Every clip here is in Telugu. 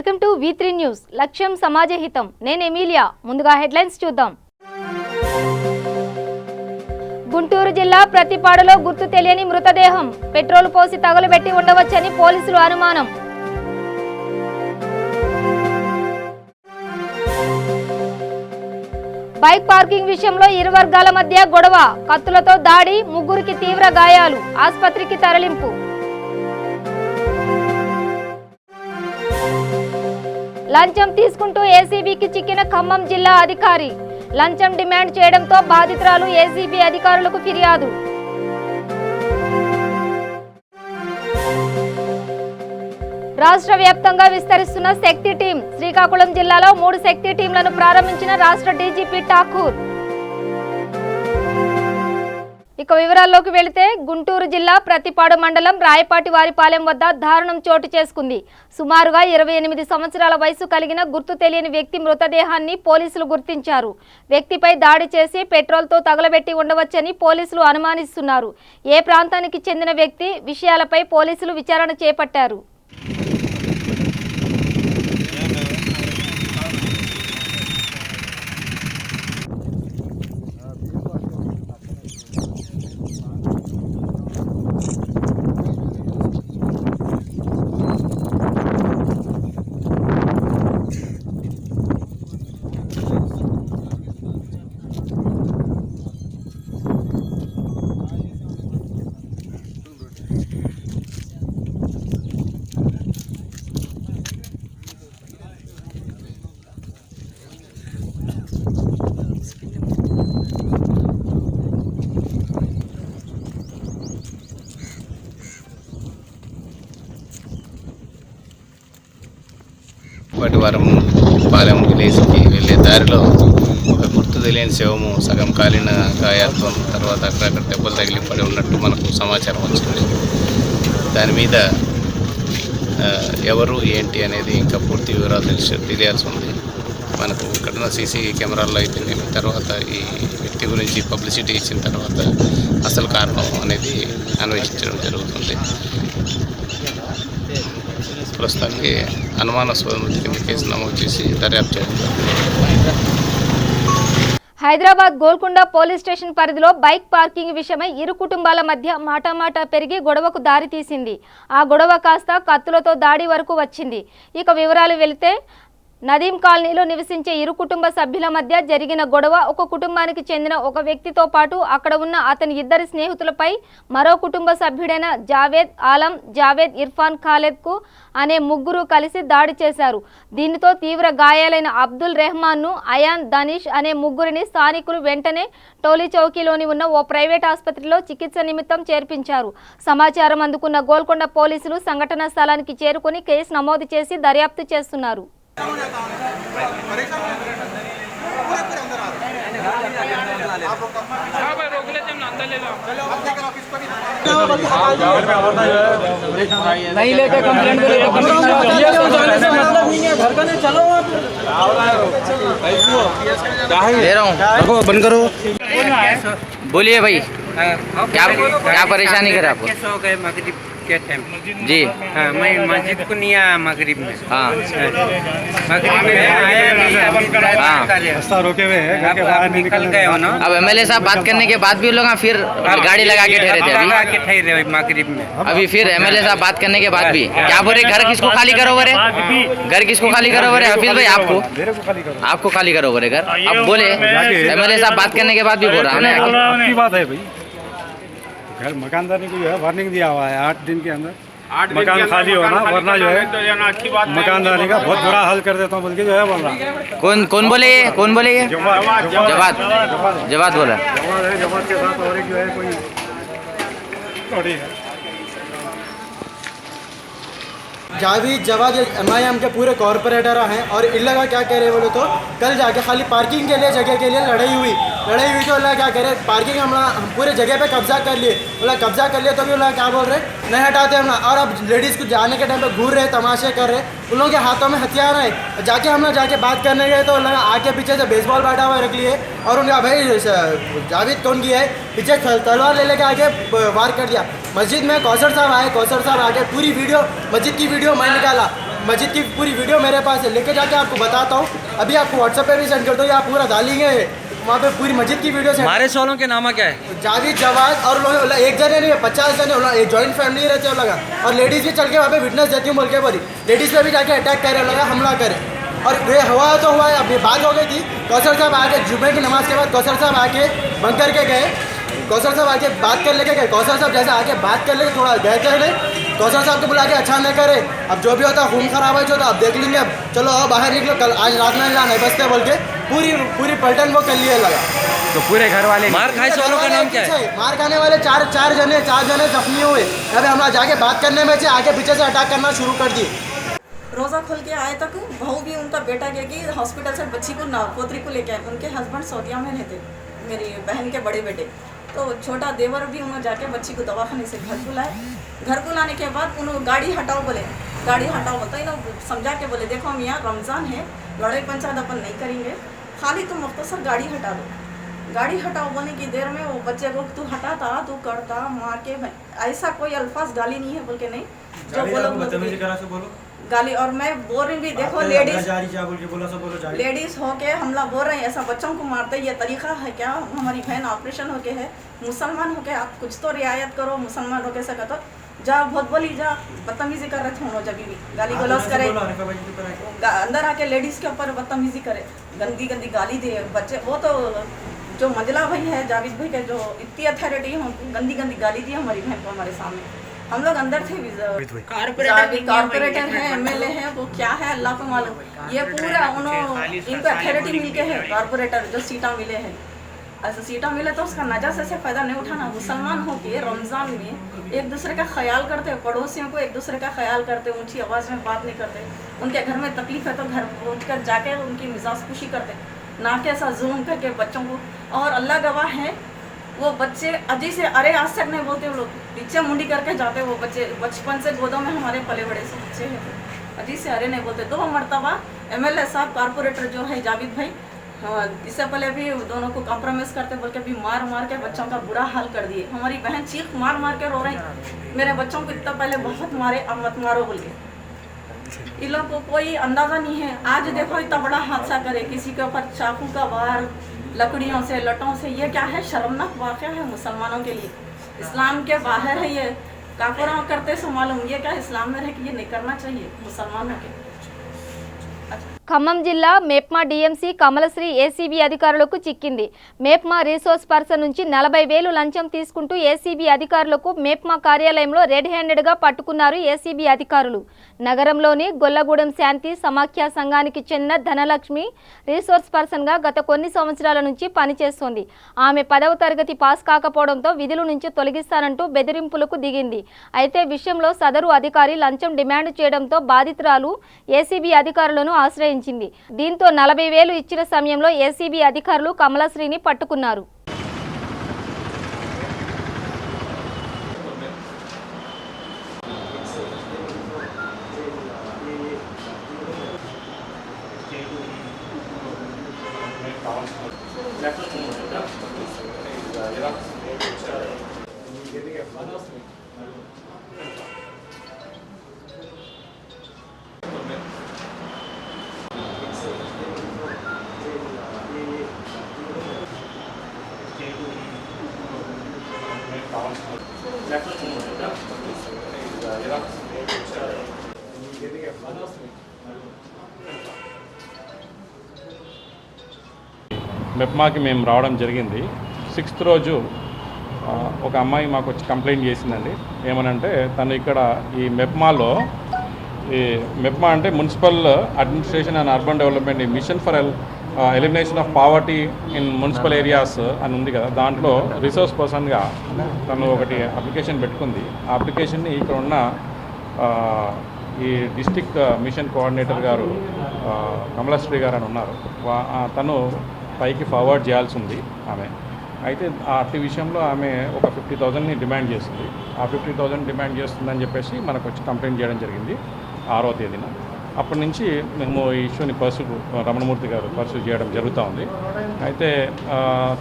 Welcome to V3 news. లక్ష్యం సమాజ హితం. నేను ఎమిలియా. ముందుగా హెడ్లైన్స్ చూద్దాం. గుంటూరు జిల్లా ప్రతిపాడులో గుర్తు తెలియని మృతదేహం. పెట్రోల్ పోసి తగలబెట్టి ఉండవచ్చని పోలీసులు అనుమానం. బైక్ పార్కింగ్ విషయంలో ఇరు వర్గాల మధ్య గొడవ. కత్తులతో దాడి, ముగ్గురికి తీవ్ర గాయాలు. ఆసుపత్రికి తరలింపు. లంచం తీసుకుంటూ ఏసీబీకి చిక్కిన ఖమ్మం జిల్లా అధికారి. లంచం డిమాండ్ చేయడంతో బాధితురాలు ఏసీబీ అధికారులకు ఫిర్యాదు. రాష్ట్ర వ్యాప్తంగా విస్తరిస్తున్న శక్తి టీం. శ్రీకాకుళం జిల్లాలో 3 శక్తి టీంలను ప్రారంభించిన రాష్ట్ర డీజీపీ ఠాకూర్. ఇక వివరాల్లోకి వెళితే గుంటూరు జిల్లా ప్రతిపాడు మండలం రాయపాటి వారిపాలెం వద్ద దారుణం చోటు చేసుకుంది. సుమారుగా 28 సంవత్సరాల వయసు కలిగిన గుర్తు తెలియని వ్యక్తి మృతదేహాన్ని పోలీసులు గుర్తించారు. వ్యక్తిపై దాడి చేసి పెట్రోల్తో తగలబెట్టి ఉండవచ్చని పోలీసులు అనుమానిస్తున్నారు. ఏ ప్రాంతానికి చెందిన వ్యక్తి విషయాలపై పోలీసులు విచారణ చేపట్టారు. వారం పాలెం విలేజ్కి వెళ్ళే దారిలో ఒక గుర్తు తెలియని శవము సగం కాలిన గాయాలతో తర్వాత అక్కడక్కడ దెబ్బలు తగిలి పడి ఉన్నట్టు మనకు సమాచారం వచ్చింది. దాని మీద ఎవరు ఏంటి అనేది ఇంకా పూర్తి వివరాలు తెలియాల్సి ఉంది. మనకు ఇక్కడ సీసీ కెమెరాల్లో అయితే తర్వాత ఈ వ్యక్తి గురించి పబ్లిసిటీ ఇచ్చిన తర్వాత అసలు కారణం అనేది అన్వేషించడం జరుగుతుంది. ప్రస్తుతానికి అనుమానాస్పద కింద కేసు నమోదు చేసి దర్యాప్తు చేయడం. హైదరాబాద్ గోల్కొండ పోలీస్ స్టేషన్ పరిధిలో బైక్ పార్కింగ్ విషయమై ఇరు కుటుంబాల మధ్య మాటామాటా పెరిగి గొడవకు దారితీసింది. ఆ గొడవ కాస్త కత్తులతో దాడి వరకు వచ్చింది. ఇక వివరాలు వెళితే నదీం కాలనీలో నివసించే ఇరు కుటుంబ సభ్యుల మధ్య జరిగిన గొడవ ఒక కుటుంబానికి చెందిన ఒక వ్యక్తితో పాటు అక్కడ ఉన్న అతని 2 స్నేహితులపై మరో కుటుంబ సభ్యుడైన జావేద్ ఆలం, జావేద్ ఇర్ఫాన్ ఖాలేద్కు అనే ముగ్గురు కలిసి దాడి చేశారు. దీనితో తీవ్ర గాయాలైన అబ్దుల్ రెహమాన్ను, అయాన్, దనీష్ అనే ముగ్గురిని స్థానికులు వెంటనే టోలీ చౌకీలోని ఉన్న ఓ ప్రైవేట్ ఆసుపత్రిలో చికిత్స నిమిత్తం చేర్పించారు. సమాచారం అందుకున్న గోల్కొండ పోలీసులు సంఘటనా స్థలానికి చేరుకుని కేసు నమోదు చేసి దర్యాప్తు చేస్తున్నారు. नहीं लेके कंप्लेंट दे रहा हूँ, बंद करो। बोलिए भाई, क्या परेशानी करे आपको? मगरिब के टाइम जी हाँ, मैं मस्जिद को नहीं आया मगरिब में। हाँ मगरिब में आया नहीं, रास्ता रोके हुए हैं, निकल गए हो ना। अब एमएलए साहब बात करने के बाद भी लोग फिर गाड़ी लगा के ठहरे थे अभी मगरिब में। अभी फिर एमएलए साहब बात करने के बाद भी क्या बोले? घर किसको खाली करो बोले? घर किसको खाली करो बोले? हफीज भाई आपको खाली करो बोले घर। अब बोले एमएलए साहब बात करने के बाद भी बोल रहा है। अच्छी बात है भाई, घर मकानदार ने को जो है वार्निंग दिया हुआ है 8 दिन के अंदर मकान खाली होना, वरना जो है मकानदारी का बहुत बुरा हाल कर देता हूँ बल्कि जो है बोल रहा। कौन बोले ये? जवाद बोला। जवाद के साथ और एक जो है कोई जावेद जवाद MIM के पूरे कॉरपोरेटर हैं और इन लोग क्या कह रहे हैं बोले तो कल जाके खाली पार्किंग के लिए जगह के लिए लड़ाई हुई तो लोग क्या कह रहे पार्किंग हम पूरे जगह पे कब्जा कर लिए, बोला कब्जा कर लिए तो भी लोग क्या बोल रहे नहीं हटाते हम। और अब लेडीज़ को जाने के टाइम पे घूर रहे, तमाशे कर रहे, उन लोगों के हाथों में हथियार है। जाके हम लोग जाके बात करने गए तो लोग आके पीछे से बेसबॉल बैठा हुआ रख लिए और उनका भाई जावेद कौन की है पीछे तलवार ले लेके आके वार कर दिया। मस्जिद में कौसर साहब आए, कौसर साहब आके पूरी वीडियो मस्जिद की वीडियो मैं निकाला, मस्जिद की पूरी वीडियो मेरे पास है, लेके जाके आपको बताता हूँ। अभी आपको व्हाट्सएप पे भी सेंड कर दो, या आप पूरा डालेंगे वहाँ पे पूरी मस्जिद की वीडियो से। मारे वालों के नाम क्या है? जावेद जवाद और लोग एक जने नहीं 50 जने, एक जॉइंट फैमिली रहते हैं लगा, और लेडीज़ भी चल के वहाँ पे विटनेस देती हूँ बोल के बोली, लेडीज़ पे भी जाके अटैक करे लगा, हमला करे। और ये हुआ तो हुआ है। अब ये बात हो गई थी, कौसर साहब आके जुमे की नमाज के बाद कौसर साहब आके बंद करके गए, कौसर साहब आके बात कर लेके गए। कौसर साहब जैसे आके बात कर लेके थोड़ा गए थे, कौसर साहब को बुला के अच्छा नहीं करे, अब जो भी होता खून खराब है जो तो अब देख लेंगे, अब चलो आओ बाहर निकलो, कल आज रात में जाना है बसते बोल के पूरी पलटन वो कर लिए लगा। तो पूरे घर वाले मार खाए वालों का नाम क्या है? मार खाने वाले चार जने जख्मी हुए। अभी हम जाके बात करने में से आगे पीछे से अटैक करना शुरू कर दिए। रोज़ा खोल के आए तक बहू भी उनका बेटा गया कि हॉस्पिटल से बच्ची को पोतरी को लेके आए। उनके हस्बैंड सऊदीया में रहते, मेरी बहन के बड़े बेटे, तो छोटा देवर भी उन्होंने जाके बच्ची को दवाखाने से घर को लाए। घर को लाने के बाद उन्होंने गाड़ी हटाओ बोले, गाड़ी हटाओ बोलता है ना, समझा के बोले देखो हम यहाँ रमज़ान है, लड़ाई पंचायत अपन नहीं करेंगे, खाली तुम मुख्तसर गाड़ी हटा दो। गाड़ी हटाओ बोलने की देर में वो बच्चे को तू हटाता, तू करता, मार के ऐसा कोई अल्फाज गाली नहीं है बोल के नहीं, जो बोलो गाली। और मैं बोल रही भी देखो लेडीज हो के हमला बोल रहे हैं, ऐसा बच्चों को मारते ये तरीका है क्या? हमारी बहन ऑपरेशन हो के है, मुसलमान हो के आप कुछ तो रियायत करो, मुसलमान हो के ऐसा कहते जा बहुत बोली जा, बदतमीजी कर रहे थे जब भी गाली गलौज करे, अंदर आके लेडीज के ऊपर बदतमीजी करे, गंदी गंदी गाली दे बच्चे। वो तो जो मंजला भाई है जावेद भाई के जो इतनी अथॉरिटी है, गंदी गंदी गाली दी हमारी बहन को हमारे सामने। हम लोग अंदर थे, कारपोरेटर है, एमएलए है, वो क्या है अल्लाह को मालूम। ये पूरा उन्होंने इनको अथॉरिटी मिल के है, कारपोरेटर जो सीटा मिले हैं, ऐसा सीटा मिले तो उसका नजायज़ से फ़ायदा नहीं उठाना। मुसलमान हो के रमज़ान में एक दूसरे का ख्याल करते, पड़ोसियों को एक दूसरे का ख्याल करते, ऊंची आवाज़ में बात नहीं करते। उनके घर में तकलीफ़ है तो घर उठ कर जाके उनकी मिजाज खुशी करते, ना कि ऐसा जुल्म करके बच्चों को। और अल्लाह गवाह है वो बच्चे अजी से अरे आज तक नहीं बोलते, वो लोग पीछे मुंडी करके जाते। वो बच्चे बचपन से गोदों में हमारे पले बड़े से बच्चे हैं, अजी से अरे नहीं बोलते। तो वो मरतबा एमएलए साहब कारपोरेटर जो है जावेद भाई, इससे पहले भी दोनों को कॉम्प्रोमाइज करते बोल के भी मार मार के बच्चों का बुरा हाल कर दिए। हमारी बहन चीख मार मार के रो रही, मेरे बच्चों को इतना पहले बहुत मारे, अब मत मारो बोल के। इन लोगों को कोई अंदाज़ा नहीं है। आज देखो इतना बड़ा हादसा करे, किसी के ऊपर चाकू का वार, लकड़ियों से, लटों से, ये क्या है? शर्मनाक वाक़या है मुसलमानों के लिए, इस्लाम के बाहर है ये। काफिरों करते सो मालूम, ये क्या इस्लाम में है कि ये नहीं करना चाहिए मुसलमानों के। ఖమ్మం జిల్లా మేప్మా డిఎంసీ కమలశ్రీ ఏసీబీ అధికారులకు చిక్కింది. మేప్మా రీసోర్స్ పర్సన్ నుంచి 40,000 లంచం తీసుకుంటూ ఏసీబీ అధికారులకు మేప్మా కార్యాలయంలో రెడ్ హ్యాండెడ్గా పట్టుకున్నారు ఏసీబీ అధికారులు. నగరంలోని గొల్లగూడెం శాంతి సమాఖ్య సంఘానికి చెందిన ధనలక్ష్మి రీసోర్స్ పర్సన్గా గత కొన్ని సంవత్సరాల నుంచి పనిచేస్తోంది. ఆమె 10వ తరగతి పాస్ కాకపోవడంతో విధుల నుంచి తొలగిస్తానంటూ బెదిరింపులకు దిగింది. అయితే విషయంలో సదరు అధికారి లంచం డిమాండ్ చేయడంతో బాధితురాలు ఏసీబీ అధికారులను ఆశ్రయించారు. దీంతో 40,000 ఇచ్చిన సమయంలో ఏసీబీ అధికారులు కమలశ్రీని పట్టుకున్నారు. మెప్మాకి మేము రావడం జరిగింది. 6th రోజు ఒక అమ్మాయి మాకు వచ్చి కంప్లైంట్ చేసిందండి. ఏమనంటే తను ఇక్కడ ఈ మెప్మాలో, ఈ మెప్మా అంటే municipal administration and urban development mission for elimination of poverty in municipal areas అని ఉంది కదా, దాంట్లో రిసోర్స్ పర్సన్గా తను ఒకటి అప్లికేషన్ పెట్టుకుంది. ఆ అప్లికేషన్ని ఇక్కడ ఉన్న ఈ డిస్ట్రిక్ట్ మిషన్ కోఆర్డినేటర్ గారు కమలశ్రీ గారు అని ఉన్నారు, తను పైకి ఫార్వర్డ్ చేయాల్సి ఉంది ఆమె. అయితే అట్టి విషయంలో ఆమె ఒక 50,000ని డిమాండ్ చేస్తుంది. ఆ 50,000 డిమాండ్ చేస్తుందని చెప్పేసి మనకు వచ్చి కంప్లైంట్ చేయడం జరిగింది 6వ తేదీన. అప్పటి నుంచి మేము ఈ ఇష్యూని రమణమూర్తి గారు పర్సూ చేయడం జరుగుతూ ఉంది. అయితే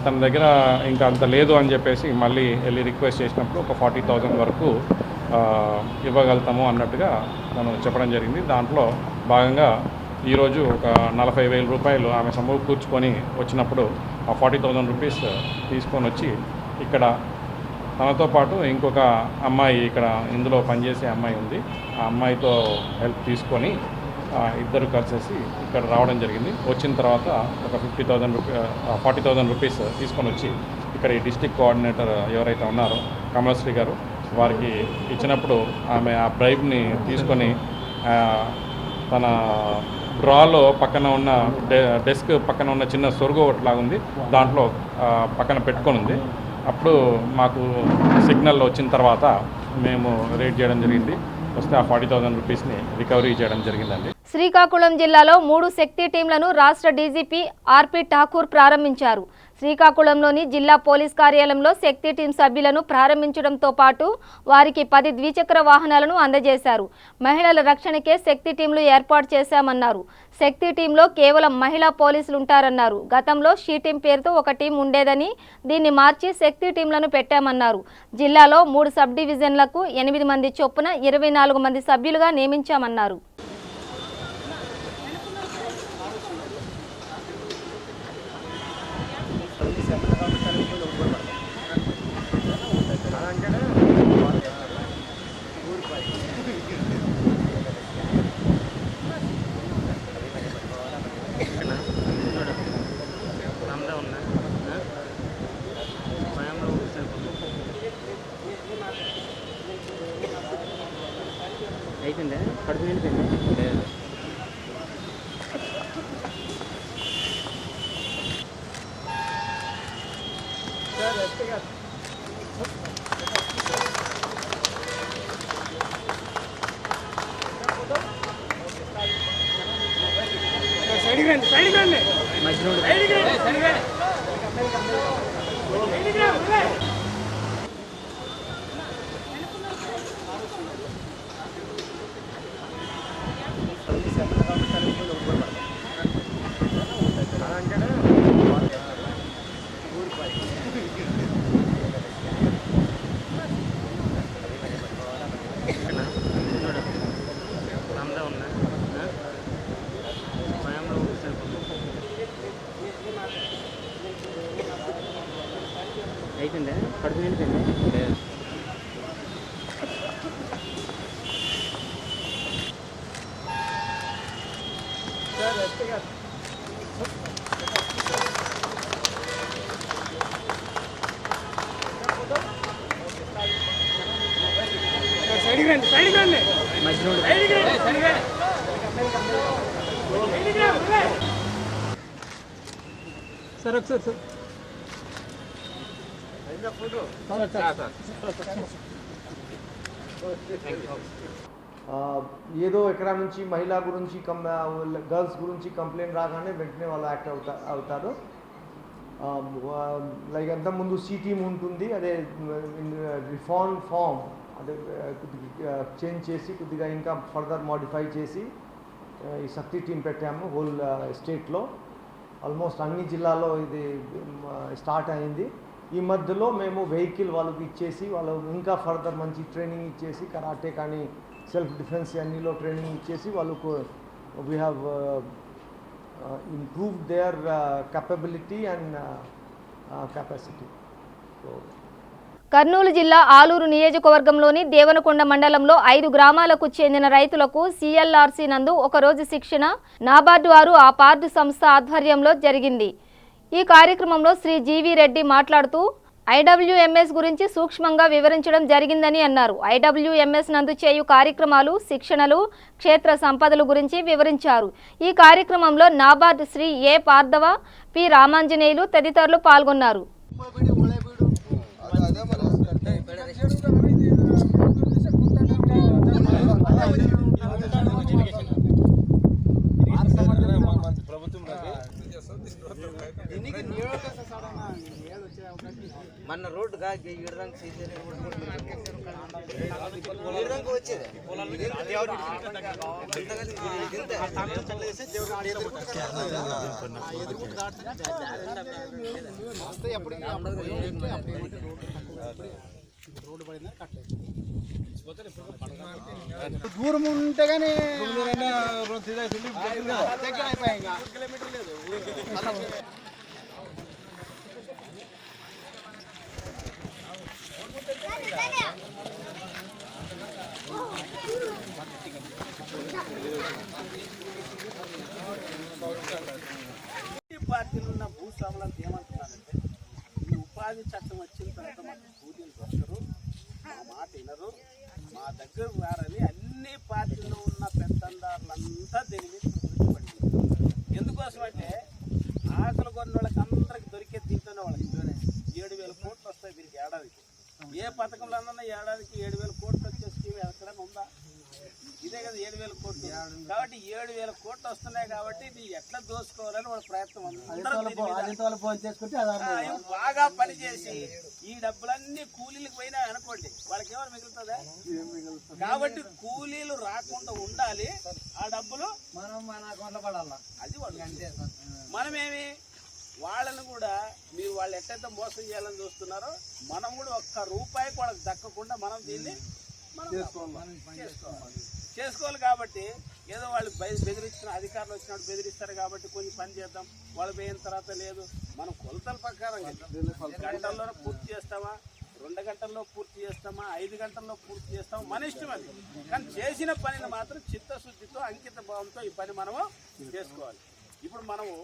తన దగ్గర ఇంకా అంత లేదు అని చెప్పేసి మళ్ళీ వెళ్ళి రిక్వెస్ట్ చేసినప్పుడు ఒక 40,000 వరకు ఇవ్వగలుగుతాము అన్నట్టుగా తను చెప్పడం జరిగింది. దాంట్లో భాగంగా ఈరోజు ఒక 40,000 రూపాయలు ఆమె సమకూర్చుకొని వచ్చినప్పుడు ఆ 40,000 రూపీస్ తీసుకొని వచ్చి ఇక్కడ తనతో పాటు ఇంకొక అమ్మాయి ఇక్కడ ఇందులో పనిచేసే అమ్మాయి ఉంది. ఆ అమ్మాయితో హెల్ప్ తీసుకొని ఇద్దరు కలిసేసి ఇక్కడ రావడం జరిగింది. వచ్చిన తర్వాత ఒక 40,000 రూపీస్ తీసుకొని వచ్చి ఇక్కడ ఈ డిస్ట్రిక్ట్ కోఆర్డినేటర్ ఎవరైతే ఉన్నారో కమలశ్రీ గారు వారికి ఇచ్చినప్పుడు ఆమె ఆ బ్రైబ్ని తీసుకొని తన డ్రాలో పక్కన ఉన్న డెస్క్ పక్కన ఉన్న చిన్న సొరుగు ఒకటిలాగా ఉంది, దాంట్లో పక్కన పెట్టుకొని ఉంది. అప్పుడు మాకు సిగ్నల్ వచ్చిన తర్వాత మేము రేట్ చేయడం జరిగింది. వస్తే ఆ 40,000 రూపీస్ని రికవరీ చేయడం జరిగిందండి. శ్రీకాకుళం జిల్లాలో 3 శక్తి టీంలను రాష్ట్ర డీజీపీ ఆర్పి ఠాకూర్ ప్రారంభించారు. శ్రీకాకుళంలోని జిల్లా పోలీస్ కార్యాలయంలో శక్తి టీం సభ్యులను ప్రారంభించడంతో పాటు వారికి 10 ద్విచక్ర వాహనాలను అందజేశారు. మహిళల రక్షణకే శక్తి టీంలు ఏర్పాటు చేశామన్నారు. శక్తి టీంలో కేవలం మహిళా పోలీసులు ఉంటారన్నారు. గతంలో షీ టీం పేరుతో ఒక టీం ఉండేదని దీన్ని మార్చి శక్తి టీంలను పెట్టామన్నారు. జిల్లాలో 3 సబ్ డివిజన్లకు 8 మంది చొప్పున 24 మంది సభ్యులుగా నియమించామన్నారు. అయిపోయిందా? కడుపు నిండిపోయిందా? అయిపోయిందా? కడుపు నిండిపోయిందా? सर अक्सर सर ఏదో ఎక్కడ నుంచి మహిళా గురించి గర్ల్స్ గురించి కంప్లైంట్ రాగానే వెంటనే వాళ్ళు యాక్ట్ అవుతారు. లైక్ అంతకుముందు సి టీమ్ ఉంటుంది, అదే రిఫార్మ్ ఫామ్ అదే చేంజ్ చేసి కొద్దిగా ఇంకా ఫర్దర్ మోడిఫై చేసి ఈ శక్తి టీం పెట్టాము. హోల్ స్టేట్లో ఆల్మోస్ట్ అన్ని జిల్లాలో ఇది స్టార్ట్ అయింది. ఈ మధ్యలో మేము వెహికల్ వాళ్ళకి ఇచ్చేసి వాళ్ళు ఇంకా ఫర్దర్ మంచి ట్రైనింగ్ ఇచ్చేసి కరాటే కానీ సెల్ఫ్ డిఫెన్స్ అన్నిలో ట్రైనింగ్ ఇచ్చేసి వాళ్ళకు we have improve their capability and capacity. Kurnool జిల్లా ఆలూరు నియోజకవర్గంలోని దేవనకొండ మండలంలో 5 గ్రామాలకు చెందిన రైతులకు సిఎల్ఆర్సీ నందు ఒకరోజు శిక్షణ నాబార్డు వారు ఆ పార్డు సంస్థ ఆధ్వర్యంలో జరిగింది. ఈ కార్యక్రమంలో శ్రీ జీవి రెడ్డి మాట్లాడుతూ ఐడబ్ల్యూఎంఎస్ గురించి సూక్ష్మంగా వివరించడం జరిగిందని అన్నారు. ఐడబ్ల్యూఎంఎస్ నందు చేయు కార్యక్రమాలు, శిక్షణలు, క్షేత్ర సంపదల గురించి వివరించారు. ఈ కార్యక్రమంలో నాబార్డు శ్రీ ఏ పార్థవ, పి రామాంజనేయులు తదితరులు పాల్గొన్నారు. మన రోడ్ రోడ్డు పడిందని కట్టలేదు. దూరం ఉంటే కానీ దగ్గర అయిపోయాయి ఇంకా కిలోమీటర్ లేదు. పార్టీలు ఉన్న భూస్వాములంతా ఏమంటున్నారంటే ఈ ఉపాధి చట్టం వచ్చిన తర్వాత మాకు కూలీలు దొరకరు, మా మాట వినరు, మా దగ్గర వారని అన్ని పార్టీల్లో ఉన్న పెత్తందారులంతా దీని మీద పడుతుంది. ఎందుకోసం అంటే ఆకలి కొన్న వాళ్ళకి అందరికి దొరికే దీంట్లోనే వాళ్ళకి 7,000 కోట్లు వస్తాయి వీరికి ఏడాదికి. ఏ పథకంలో అన్నా ఏడాదికి 7,000 కోట్లు వచ్చే స్కీమ్ ఎక్కడైనా ఉందా? ఇదే కదా 7,000 కోట్లు. కాబట్టి 7,000 కోట్లు వస్తున్నాయి కాబట్టి ఇది ఎట్లా దోసుకోవాలని వాళ్ళ ప్రయత్నం. బాగా పనిచేసి ఈ డబ్బులన్నీ కూలీలకు పోయినా అనుకోండి, వాళ్ళకి ఎవరు మిగులుతుందా? కాబట్టి కూలీలు రాకుండా ఉండాలి, ఆ డబ్బులు మన అకౌంట్లో పడాలా. అది వాళ్ళు. మనమేమి వాళ్ళని కూడా మీరు వాళ్ళు ఎట్లయితే మోసం చేయాలని చూస్తున్నారో మనం కూడా ఒక్క రూపాయికి వాళ్ళకి దక్కకుండా మనం దీన్ని చేసుకోవాలి. కాబట్టి ఏదో వాళ్ళు బెదిరించిన అధికారులు వచ్చినప్పుడు బెదిరిస్తారు కాబట్టి కొంచెం పని చేద్దాం, వాళ్ళు పోయిన తర్వాత లేదు. మనం కొలతల ప్రకారం గంటల్లోనే పూర్తి చేస్తామా, 2 గంటల్లో పూర్తి చేస్తామా, 5 గంటల్లో పూర్తి చేస్తామా, మన ఇష్టం అది. కానీ చేసిన పనిని మాత్రం చిత్తశుద్ధితో అంకిత భావంతో ఈ పని మనము చేసుకోవాలి. ఇప్పుడు మనము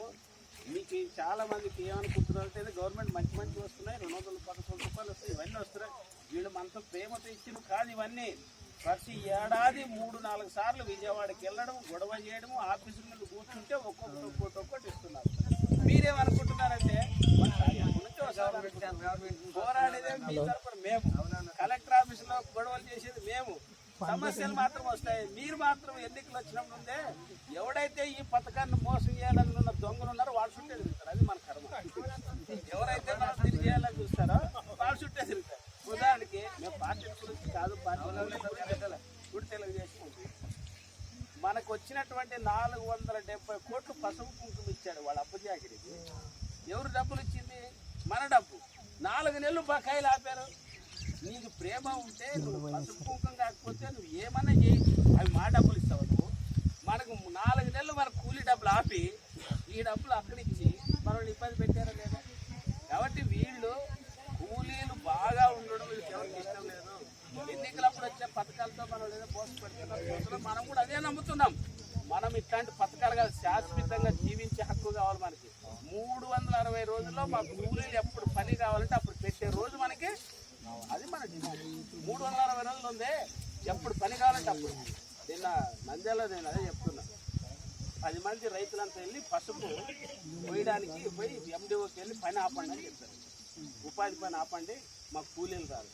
మీకు చాలా మందికి ఏమనుకుంటున్నారు అంటే గవర్నమెంట్ మంచి వస్తున్నాయి, 211 రూపాయలు వస్తాయి, ఇవన్నీ వస్తున్నాయి. వీళ్ళు మనతో ప్రేమతో ఇచ్చిన కాదు ఇవన్నీ. ప్రతి ఏడాది 3-4 సార్లు విజయవాడకి వెళ్ళడం, గొడవ చేయడం, ఆఫీసుల మీద కూర్చుంటే ఒక్కొక్కటి ఇస్తున్నారు. మీరేమనుకుంటున్నారంటే పోరాడేదే మీ తరపున మేము, కలెక్టర్ ఆఫీసులో గొడవలు చేసేది మేము, సమస్యలు మాత్రం వస్తాయి. మీరు మాత్రం ఎన్నికలు వచ్చినప్పుడు ఉందే ఎవడైతే ఈ పథకాన్ని మోసం చేయాలని ఉన్న దొంగలు ఉన్నారో వాళ్ళు చుట్టే తిరుగుతారు. అది మన కర్మ. ఎవరైతే మనం తిరిగి చేయాలని చూస్తారో వాళ్ళు చుట్టే తిరుగుతారు. ఉదాహరణకి మేము పార్టీ గురించి కాదు, పార్టీ తెలుగుదేశం ఉంది. మనకు వచ్చినటువంటి 470 కోట్లు పసుపు కుంకుమ ఇచ్చాడు వాళ్ళ అప్పజాగిరికి. ఎవరు డబ్బులు ఇచ్చింది? మన డబ్బు. 4 నెలలు బకాయిలు ఆపారు. నీకు ప్రేమ ఉంటే నువ్వు పసుపు కుంకుమ కాకపోతే నువ్వు ఏమన్నా చేయి, అవి మా డబ్బులు ఇస్తావు నువ్వు. మనకు 4 నెలలు మన కూలీ డబ్బులు ఆపి ఈ డబ్బులు అక్కడిచ్చి మనల్ని ఇబ్బంది పెట్టారా లేదా? కాబట్టి వీళ్ళు కూలీలు బాగా ఉండడం వీళ్ళకి ఎవరికి ఇష్టం లేదు. ఎన్నికలప్పుడు వచ్చే పథకాలతో మనం ఏదో పోషపెడుతున్నాం, మనం కూడా అదే నమ్ముతున్నాం. మనం ఇట్లాంటి పథకాలు కాదు, శాశ్వతంగా జీవించే హక్కు కావాలి మనకి. 360 రోజుల్లో మా కూలీలు ఎప్పుడు పని కావాలంటే అప్పుడు పెట్టే రోజు మనకి, అది మన డిమాండ్. 360 రోజులు ఉందే, ఎప్పుడు పని కావాలంటే అప్పుడు. నిన్న నంద్యాలలో నేను అదే చెప్తున్నా, 10 మంది రైతులంతా వెళ్ళి పసుపు పోయడానికి పోయి ఎండిఓకి వెళ్ళి పని ఆపండి అని చెప్పారు. ఉపాధి పని ఆపండి, మాకు కూలీలు రాదు.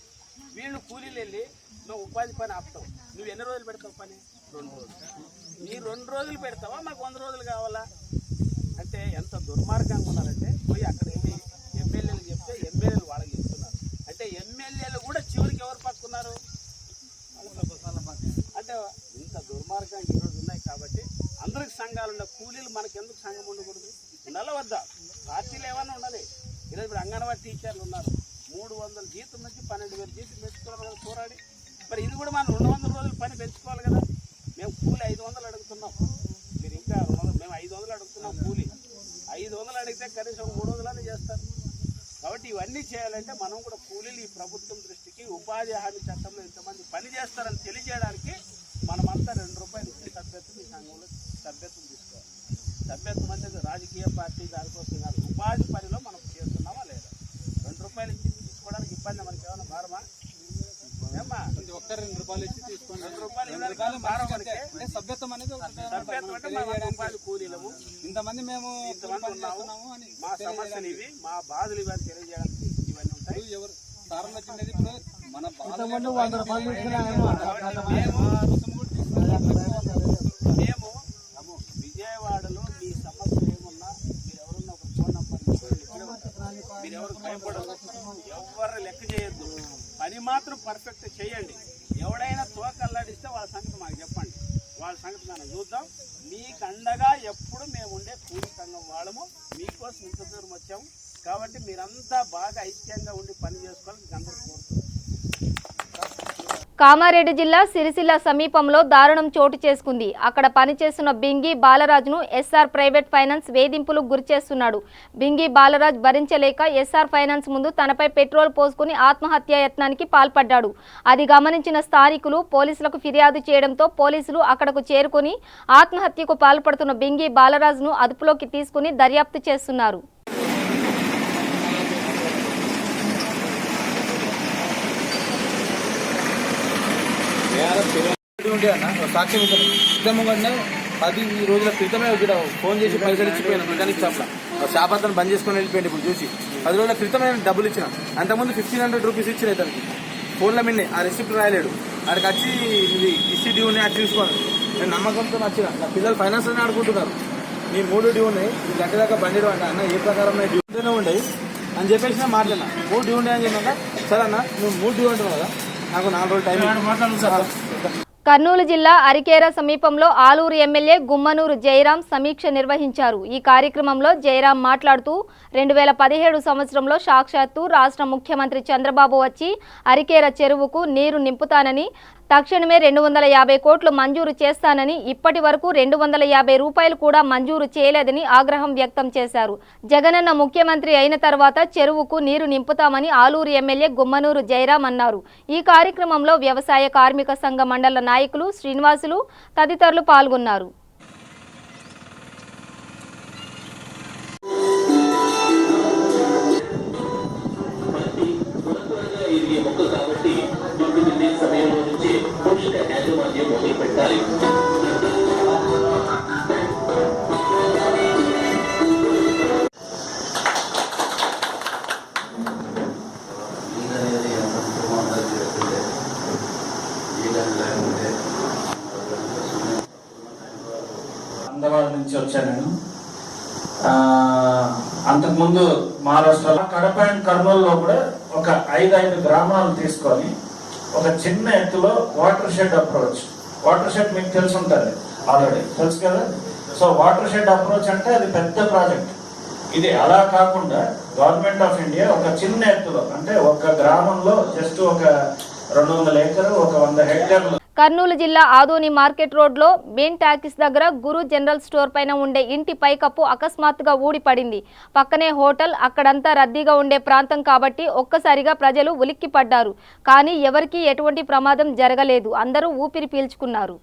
వీళ్ళు కూలీలు వెళ్ళి నువ్వు ఉపాధి పని ఆపుతావు, నువ్వు ఎన్ని రోజులు పెడతావు పని? 2 రోజులు. నీ 2 రోజులు పెడతావా, మాకు 100 రోజులు కావాలా? అంటే ఎంత దుర్మార్గంగా ఉన్నారంటే పోయి అక్కడ వెళ్ళి ఎమ్మెల్యేలు చెప్తే ఎమ్మెల్యేలు వాళ్ళకి చెప్తున్నారు. అంటే ఎమ్మెల్యేలు కూడా చివరికి ఎవరు పట్టుకున్నారు అంటే ఇంత దుర్మార్గం ఈరోజు ఉన్నాయి. కాబట్టి అందరికి సంఘాలు ఉన్న కూలీలు మనకి ఎందుకు సంఘం ఉండకూడదు? ఉండాల వద్దా? పార్టీలు ఏమైనా ఉండాలి. ఈరోజు ఇప్పుడు అంగన్వాడీ టీచర్లు ఉన్నారు, 300 జీతం నుంచి 12,000 జీతం పెంచుకోవాలి కదా పోరాడి. మరి ఇది కూడా మనం 200 రోజులు పని పెంచుకోవాలి కదా. మేము కూలి 500 అడుగుతున్నాం, మీరు ఇంకా 200, మేము 500 అడుగుతున్నాం కూలి. 500 అడిగితే కనీసం 300 చేస్తారు. కాబట్టి ఇవన్నీ చేయాలంటే మనం కూడా కూలీలు ఈ ప్రభుత్వం దృష్టికి ఉపాధి హామీ చట్టంలో ఇంతమంది పని చేస్తారని తెలియజేయడానికి మనమంతా 2 రూపాయలు ఇచ్చే సభ్యత్వం ఈ సంఘంలో సభ్యత్వం తీసుకోవాలి. సభ్యత్వం అంటే రాజకీయ పార్టీ దానికోసం కాదు, ఉపాధి పనిలో మనం చేస్తున్నామా లేదా? 2 రూపాయలు ఇచ్చి తీసుకోవడానికి ఇబ్బంది మనకి ఏమైనా భారమా? ఏమ్మా 2 రూపాయలు ఇచ్చి తీసుకోండి. 2 రూపాయలు భారం మనకి. సభ్యత్వం అనేది సభ్యత్వం అంటే మనం ఉపాధి కూలీలము ఇంతమంది ఉన్నాము, మా సమస్యలు ఇవి, మా బాధలు ఇవి అని తెలియజేయడానికి ఇవన్నీ ఉంటాయి. ఎవరు సారంలో వచ్చింది ఇప్పుడు మన మేము విజయవాడలో మీ సమస్య ఏమున్నా మీరు ఎవరున్నా ఒక ఫోన్ నంబర్ మీరు ఎవరు భయపడదు, ఎవరు లెక్క చేయొద్దు, పని మాత్రం పర్ఫెక్ట్ చేయండి. ఎవడైనా తోకల్లాడిస్తే వాళ్ళ సంగతి మాకు చెప్పండి, వాళ్ళ సంగతి మనం చూద్దాం. మీకు అండగా ఎప్పుడు మేము ఉండే కూలి సంఘం వాళ్ళము, మీకోసం ఇంత దూరం వచ్చాము. కాబట్టి మీరంతా బాగా ఐక్యంగా ఉండి పని చేసుకోవాలని అందరూ కోరుతున్నాం. కామారెడ్డి జిల్లా సిరిసిల్ల సమీపంలో దారుణం చోటు చేసుకుంది. అక్కడ పనిచేస్తున్న బింగి బాలరాజ్ను ఎస్ఆర్ ప్రైవేట్ ఫైనాన్స్ వేధింపులకు గురిచేస్తున్నాడు. బింగి బాలరాజ్ భరించలేక ఎస్ఆర్ ఫైనాన్స్ ముందు తనపై పెట్రోల్ పోసుకుని ఆత్మహత్యా యత్నానికి పాల్పడ్డాడు. అది గమనించిన స్థానికులు పోలీసులకు ఫిర్యాదు చేయడంతో పోలీసులు అక్కడకు చేరుకుని ఆత్మహత్యకు పాల్పడుతున్న బింగి బాలరాజ్ను అదుపులోకి తీసుకుని దర్యాప్తు చేస్తున్నారు. సాక్ష్యం క్రితముగానే 10 రోజుల క్రితమే ఫోన్ చేసి పైసలు ఇచ్చిపోయాను మెకానిక్ షాప్లో. షాప్ అంతా బంద్ చేసుకొని వెళ్ళిపోయింది. ఇప్పుడు చూసి 10 రోజుల క్రితమే డబ్బులు ఇచ్చిన. అంతకుముందు 1500 రూపీస్ ఇచ్చిన ఇతనికి ఫోన్లో మిన్నే ఆ రిసిప్ట్ రాయలేడు. ఆడికి వచ్చి ఇది ఇసి డ్యూ ఉన్నాయి అది చూసుకోవాలి. నేను నమ్మకంతో వచ్చిన. నా పిల్లలు ఫైనాన్స్లోనే ఆడుకుంటున్నారు. నీ 3 డ్యూ ఉన్నాయి, ఈ గంట దాకా బండి అంటే అన్న ఏ ప్రకారం డ్యూనే ఉండయి అని చెప్పేసి మాట్లాడినా. 3 డ్యూ ఉన్నాయి అని చెప్పినాక సరే అన్న నువ్వు 3 డ్యూ అంటున్నావు కదా, నాకు 4 రోజులు టైం. కర్నూలు జిల్లా అరికేర సమీపంలో ఆలూరు ఎమ్మెల్యే గుమ్మనూరు జయరాం సమీక్ష నిర్వహించారు. ఈ కార్యక్రమంలో జయరాం మాట్లాడుతూ 2017 సంవత్సరంలో సాక్షాత్తు రాష్ట్ర ముఖ్యమంత్రి చంద్రబాబు వచ్చి అరికేర చెరువుకు నీరు నింపుతానని, తక్షణమే 250 కోట్లు మంజూరు చేస్తానని, ఇప్పటి వరకు 250 రూపాయలు కూడా మంజూరు చేయలేదని ఆగ్రహం వ్యక్తం చేశారు. జగనన్న ముఖ్యమంత్రి అయిన తర్వాత చెరువుకు నీరు నింపుతామని ఆలూరు ఎమ్మెల్యే గుమ్మనూరు జయరాం అన్నారు. ఈ కార్యక్రమంలో వ్యవసాయ కార్మిక సంఘ మండల నాయకులు శ్రీనివాసులు తదితరులు పాల్గొన్నారు. అహ్మదాబాద్ నుంచి వచ్చాను నేను. అంతకుముందు మహారాష్ట్రలో కడప అండ్ కర్నూలులో కూడా ఒక 5 గ్రామాలు తీసుకొని ఒక చిన్న ఎత్తులో water shed approach. Water shed మీకు తెలిసి ఉంటుంది, ఆల్రెడీ తెలుసు కదా. సో వాటర్ షెడ్ అప్రోచ్ అంటే అది పెద్ద ప్రాజెక్ట్. ఇది అలా కాకుండా గవర్నమెంట్ ఆఫ్ ఇండియా ఒక చిన్న ఎత్తులో అంటే ఒక గ్రామంలో జస్ట్ ఒక 200 ఏకరు, ఒక 100 హెక్టార్లు. కర్నూలు జిల్లా ఆదోని మార్కెట్ రోడ్లో బీన్ టాకీస్ దగ్గర గురు జనరల్ స్టోర్ పైన ఉండే ఇంటి పైకప్పు అకస్మాత్తుగా ఊడిపడింది. పక్కనే హోటల్, అక్కడంతా రద్దీగా ఉండే ప్రాంతం కాబట్టి ఒక్కసారిగా ప్రజలు ఉలిక్కిపడ్డారు. కానీ ఎవరికీ ఎటువంటి ప్రమాదం జరగలేదు. అందరూ ఊపిరి పీల్చుకున్నారు.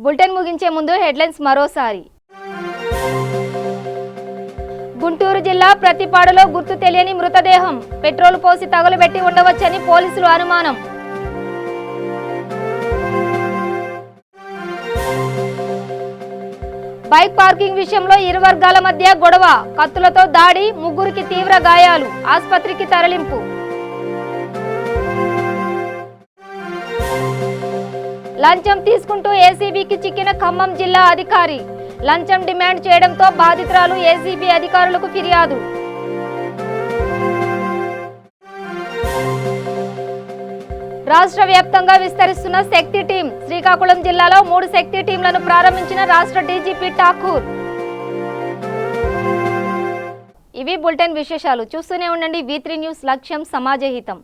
బులెటిన్ ముగించే ముందు హెడ్లైన్స్ మరోసారి. గుంటూరు జిల్లా ప్రతిపాడులో గుర్తు తెలియని మృతదేహం, పెట్రోల్ పోసి తగులబెట్టి ఉండవచ్చని పోలీసులు అనుమానం. బైక్ పార్కింగ్ విషయంలో ఇరు వర్గాల మధ్య గొడవ, కత్తులతో దాడి, 3కి తీవ్ర గాయాలు, ఆసుపత్రికి తరలింపు. లంచం తీసుకుంటూ ఏసీబీకి చిక్కిన ఖమ్మం జిల్లా అధికారి, లంచం డిమాండ్ చేయడంతో బాధితురాలు ఏసీబీ అధికారులకు ఫిర్యాదు. రాష్ట్ర వ్యాప్తంగా విస్తరిస్తున్న శక్తి టీం, శ్రీకాకుళం జిల్లాలో 3 శక్తి టీంలను ప్రారంభించిన రాష్ట్ర డీజీపీ ఠాకూర్. ఇవి బులెటిన్ విశేషాలు. చూస్తూనే ఉండండి V3 న్యూస్, లక్ష్యం సమాజహితం.